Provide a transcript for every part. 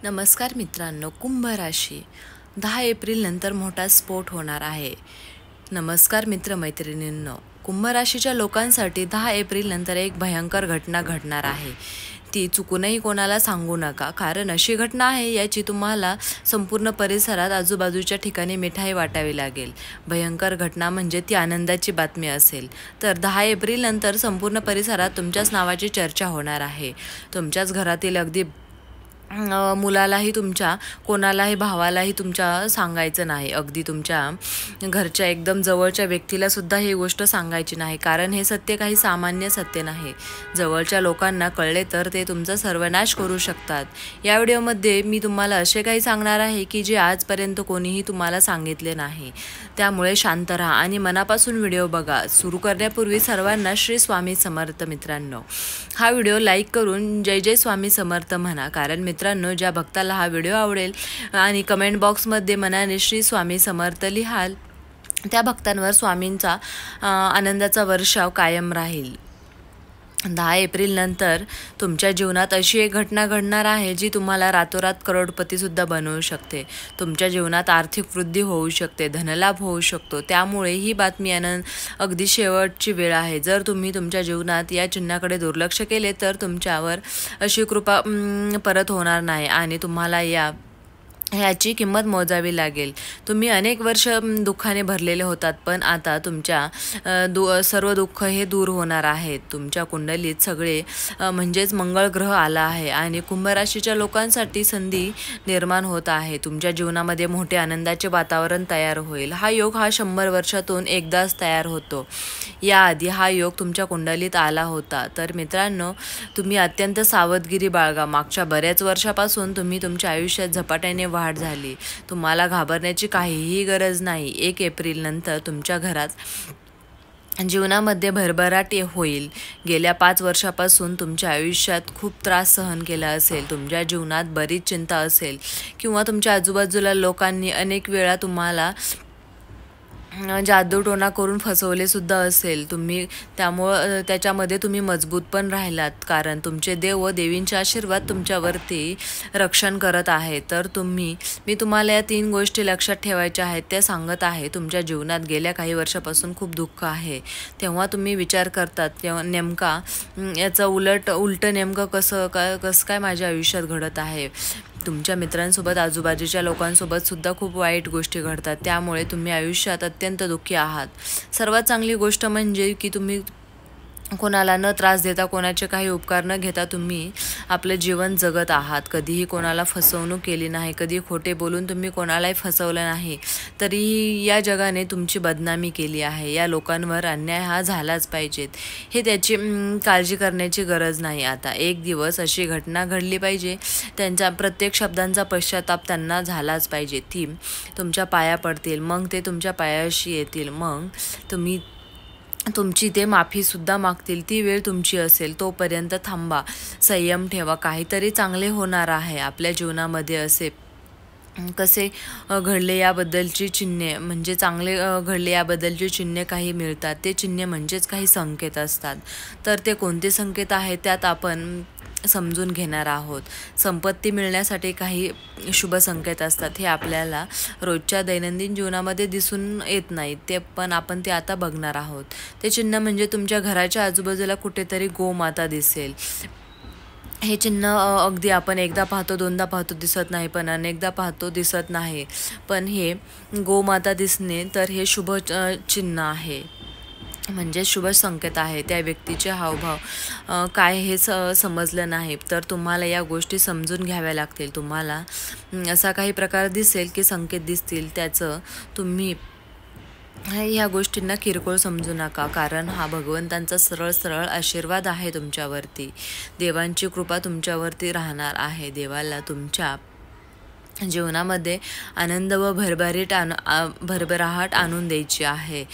नमस्कार मित्रांनो, कुंभ राशी 10 एप्रिल नंतर मोठा स्फोट होणार आहे. नमस्कार मित्रमैत्रिणींनो, कुंभ राशीच्या लोकांसाठी 10 एप्रिल नंतर एक भयंकर घटना घडणार आहे. ती चुकूनही कोणाला सांगू नका, कारण अशी घटना आहे याची तुम्हाला संपूर्ण परिसरात आजूबाजूच्या ठिकाणी मिठाई वाटावी लागेल. भयंकर घटना म्हणजे ती आनंदाची बातमी असेल. तर 10 एप्रिल नंतर संपूर्ण परिसरात तुमच्याच नावाची चर्चा होणार आहे. तुमच्याच घरातील अगदी मुलालाही तुमच्या, कोणालाही, भावालाही तुमच्या सांगायचं नाही. अगदी तुमच्या घरच्या एकदम जवळच्या व्यक्तीला सुद्धा ही गोष्ट सांगायची नाही, कारण हे सत्य काही सामान्य सत्य नाही. जवळच्या लोकांना कळले तर ते तुमचा सर्वनाश करू शकतात. या व्हिडिओमध्ये मी तुम्हाला असे काही सांगणार आहे की जे आजपर्यंत कोणीही तुम्हाला सांगितले नाही. त्यामुळे शांत राहा आणि मनापासून व्हिडिओ बघा. सुरू करण्यापूर्वी सर्वांना श्री स्वामी समर्थ. मित्रांनो, हा व्हिडिओ लाईक करून जय जय स्वामी समर्थ म्हणा, कारण मित्रांनो, ज्या भक्ताला हा व्हिडिओ आवडेल आणि कमेंट बॉक्समध्ये मनाने श्री स्वामी समर्थ लिहाल, त्या भक्तांवर स्वामींचा आनंदाचा वर्षाव कायम राहील. 10 एप्रिल नंतर तुमच्या जीवनात अशी एक घटना घडणार आहे जी तुम्हाला रातोरात करोडपतीसुद्धा बनवू शकते. तुमच्या जीवनात आर्थिक वृद्धी होऊ शकते, धनलाभ होऊ शकतो. त्यामुळे ही बातमी अगदी शेवटची वेळ आहे. जर तुम्ही तुमच्या जीवनात या चिन्हाकडे दुर्लक्ष केले तर तुमच्यावर अशी कृपा परत होणार नाही आणि तुम्हाला याची किंमत मोजावी लागेल. तुम्ही अनेक वर्ष दुःखाने भरलेले होतात, पण आता तुमच्या सर्व दुःख हे दूर होणार आहेत. तुमच्या कुंडलीत सगळे म्हणजेच मंगळ ग्रह आला आहे आणि कुंभ राशीच्या लोकांसाठी संधी निर्माण होत आहे. तुमच्या जीवनामध्ये मोठे आनंदाचे वातावरण तयार होईल. हा योग 100 वर्षातून एकदाच तयार होतो. याआधी हा योग तुमच्या कुंडलीत आला होता. तर मित्रांनो, तुम्ही अत्यंत सावधगिरी बाळगा. मागच्या बऱ्याच वर्षापासून तुम्ही तुमच्या आयुष्यात झपाट्याने वाढ झाली. तुम्हाला घाबरण्याची काहीही गरज नाही. 1 एप्रिल नंतर तुमच्या घरात जीवनामध्ये भरभराट होईल. गेल्या 5 वर्षापासून तुमच्या आयुष्यात खूप त्रास सहन केला असेल. तुमच्या जीवनात बरीच चिंता असेल किंवा तुमच्या आजूबाजूला लोकांनी अनेक वेळा तुम्हाला जादूटोणा करून फसवले सुद्धा असेल. त्याच्यामध्ये तुम्ही मजबूत पण राहिलात, कारण तुमचे देव व देवींचे आशीर्वाद तुमच्यावरती रक्षण करत आहे. तर मी तुम्हाला या 3 गोष्टी लक्षात ठेवायच्या आहेत त्या सांगत आहे. तुमच्या जीवनात गेल्या काही वर्षापासून खूप दुःख आहे, तेव्हा तुम्ही विचार करतात तेव्हा नेमका याचं उलट नेमकं कसं काय माझ्या आयुष्यात घडत आहे. तुमच्या मित्रांसोबत, आजूबाजूच्या लोकांसोबत सुद्धा खूप वाईट गोष्टी घडतात. त्यामुळे तुम्ही आयुष्यात अत्यंत दुःखी आहात. सर्वात चांगली गोष्ट म्हणजे की तुम्ही कोणाला न त्रास देता, कोणाचे काही उपकार न घेता तुम्ही आपलं जीवन जगत आहात. कधीही कोणाला फसवणूक केली नाही, कधी खोटे बोलून तुम्ही कोणालाही फसवलं नाही. तरीही या जगाने तुमची बदनामी केली आहे. या लोकांवर अन्याय हा झालाच पाहिजेत, हे त्याची काळजी करण्याची गरज नाही. आता एक दिवस अशी घटना घडली पाहिजे, त्यांच्या प्रत्येक शब्दांचा पश्चाताप त्यांना झालाच पाहिजे. ती तुमच्या पाया पडतील, मग ते तुमच्या पायाशी येतील, मग तुमची ते माफीसुद्धा मागतील. ती वेळ तुमची असेल. तोपर्यंत थांबा, संयम ठेवा. काहीतरी चांगले होणार आहे आपल्या जीवनामध्ये. असे कसे घडले याबद्दलची चिन्हे, म्हणजे चांगले घडले याबद्दलची चिन्हे काही मिळतात. ते चिन्हे म्हणजेच काही संकेत असतात. तर ते कोणते संकेत आहेत त्यात आपण समजून घेणार आहोत. संपत्ती मिळण्यासाठी काही शुभ संकेत असतात. हे आपल्याला रोजच्या दैनंदिन जीवनामध्ये दिसून येत नाहीत, पण आपण ते आता बघणार आहोत. ते चिन्ह म्हणजे तुमच्या घराच्या आजूबाजूला कुठेतरी गोमाता दिसेल. हे चिन्ह अगदी आपण एकदा पाहतो, दोनदा पाहतो, दिसत नाही, पण अनेकदा पाहतो, दिसत नाही. पण हे गोमाता दिसणे तर हे शुभ चिन्ह आहे, म्हणजे शुभ संकेत आहे. त्या व्यक्तीचे हावभाव काय हे समजलं नाही तर तुम्हाला या गोष्टी समजून घ्याव्या लागतील. तुम्हाला असा काही प्रकार दिसेल की संकेत दिसतील, त्याचं तुम्ही ह्या गोष्टींना किरकोळ समजू नका, कारण हा भगवंतांचा सरळ आशीर्वाद आहे तुमच्यावरती. देवांची कृपा तुमच्यावरती राहणार आहे. देवाला तुमच्या जीवनामध्ये आनंद व भरभराट आणून द्यायची आहे.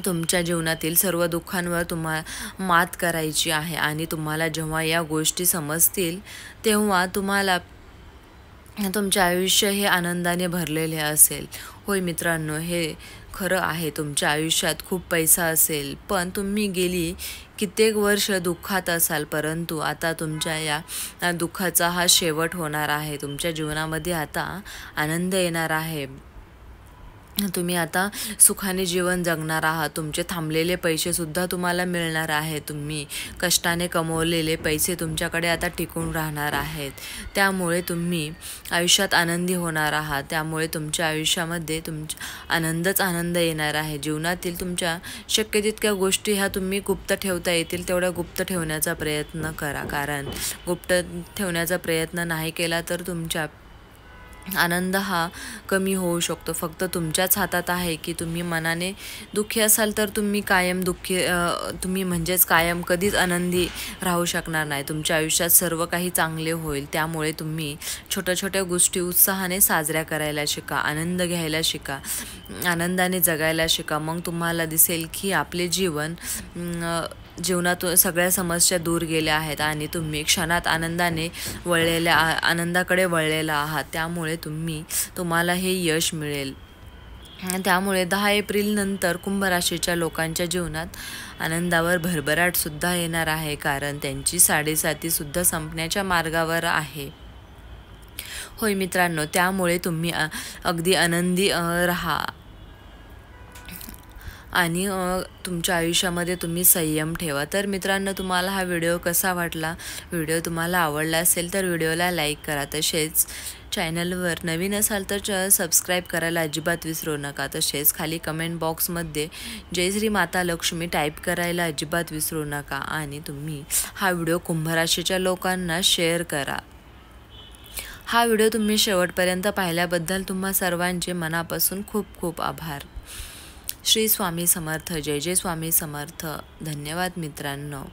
तुमच्या जीवनातील सर्व दुःखांवर तुम्हाला मात करायची आहे आणि तुम्हाला जेव्हा या गोष्टी समजतील तेव्हा तुम्हाला तुमचे आयुष्य हे आनंदाने भरलेले असेल. होय मित्रांनो, हे खरं आहे, तुमच्या आयुष्यात खूप पैसा असेल, पण तुम्ही गेली कित्येक वर्ष दुःखात असाल, परंतु आता तुमच्या या दुःखाचा हा शेवट होणार आहे. तुमच्या जीवनामध्ये आता आनंद येणार आहे. तुम्ही आता सुखाने जीवन जगणार आहात. तुमचे थांबलेले पैसेसुद्धा तुम्हाला मिळणार आहेत. तुम्ही कष्टाने कमवलेले पैसे तुमच्याकडे आता टिकून राहणार आहेत. त्यामुळे तुम्ही आयुष्यात आनंदी होणार आहात. त्यामुळे तुमच्या आयुष्यामध्ये आनंदच आनंद येणार आहे. जीवनातील तुमच्या शक्य तितक्या गोष्टी ह्या तुम्ही गुप्त ठेवता येतील तेवढ्या गुप्त ठेवण्याचा प्रयत्न करा. कारण गुप्त ठेवण्याचा प्रयत्न नाही केला तर तुमच्या आनंद हा कमी होऊ शकतो. फक्त तुमच्याच हातात आहे की तुम्ही मनाने दुःखी असाल तर तुम्ही कायम तुम्ही म्हणजेच कायम कधीच आनंदी राहू शकणार नाही. तुमच्या आयुष्यात सर्व काही चांगले होईल. त्यामुळे तुम्ही छोट्या छोट्या गोष्टी उत्साहाने साजऱ्या करायला शिका, आनंद घ्यायला शिका, आनंदाने जगायला शिका. मग तुम्हाला दिसेल की आपले जीवनातून सगळ्या समस्या दूर गेल्या आहेत आणि तुम्ही क्षणात आनंदाकडे वळलेला आहात. त्यामुळे तुम्हाला हे यश मिळेल. त्यामुळे 10 एप्रिल नंतर कुंभ राशीच्या लोकांच्या जीवनात आनंदावर भरभराटसुद्धा येणार आहे. कारण त्यांची 7.5 सुद्धा संपण्याच्या मार्गावर आहे. होय मित्रांनो, त्यामुळे तुम्ही अगदी आनंदी राहा आणि तुमच्या आयुष्यामध्ये तुम्ही संयम ठेवा. तर मित्रांनो, तुम्हाला हा व्हिडिओ कसा वाटला? व्हिडिओ तुम्हाला आवडला असेल तर व्हिडिओला लाईक करा. तसेच चॅनलवर नवीन असाल तर सबस्क्राईब करायला अजिबात विसरू नका. तसेच खाली कमेंट बॉक्समध्ये जय श्री माता लक्ष्मी टाईप करायला अजिबात विसरू नका. आणि तुम्ही हा व्हिडिओ कुंभ राशीच्या लोकांना शेअर करा. हा व्हिडिओ तुम्ही शेवटपर्यंत पाहिल्याबद्दल तुम्हा सर्वांचे मनापासून खूप खूप आभार. श्री स्वामी समर्थ. जय जय स्वामी समर्थ. धन्यवाद मित्रांनो.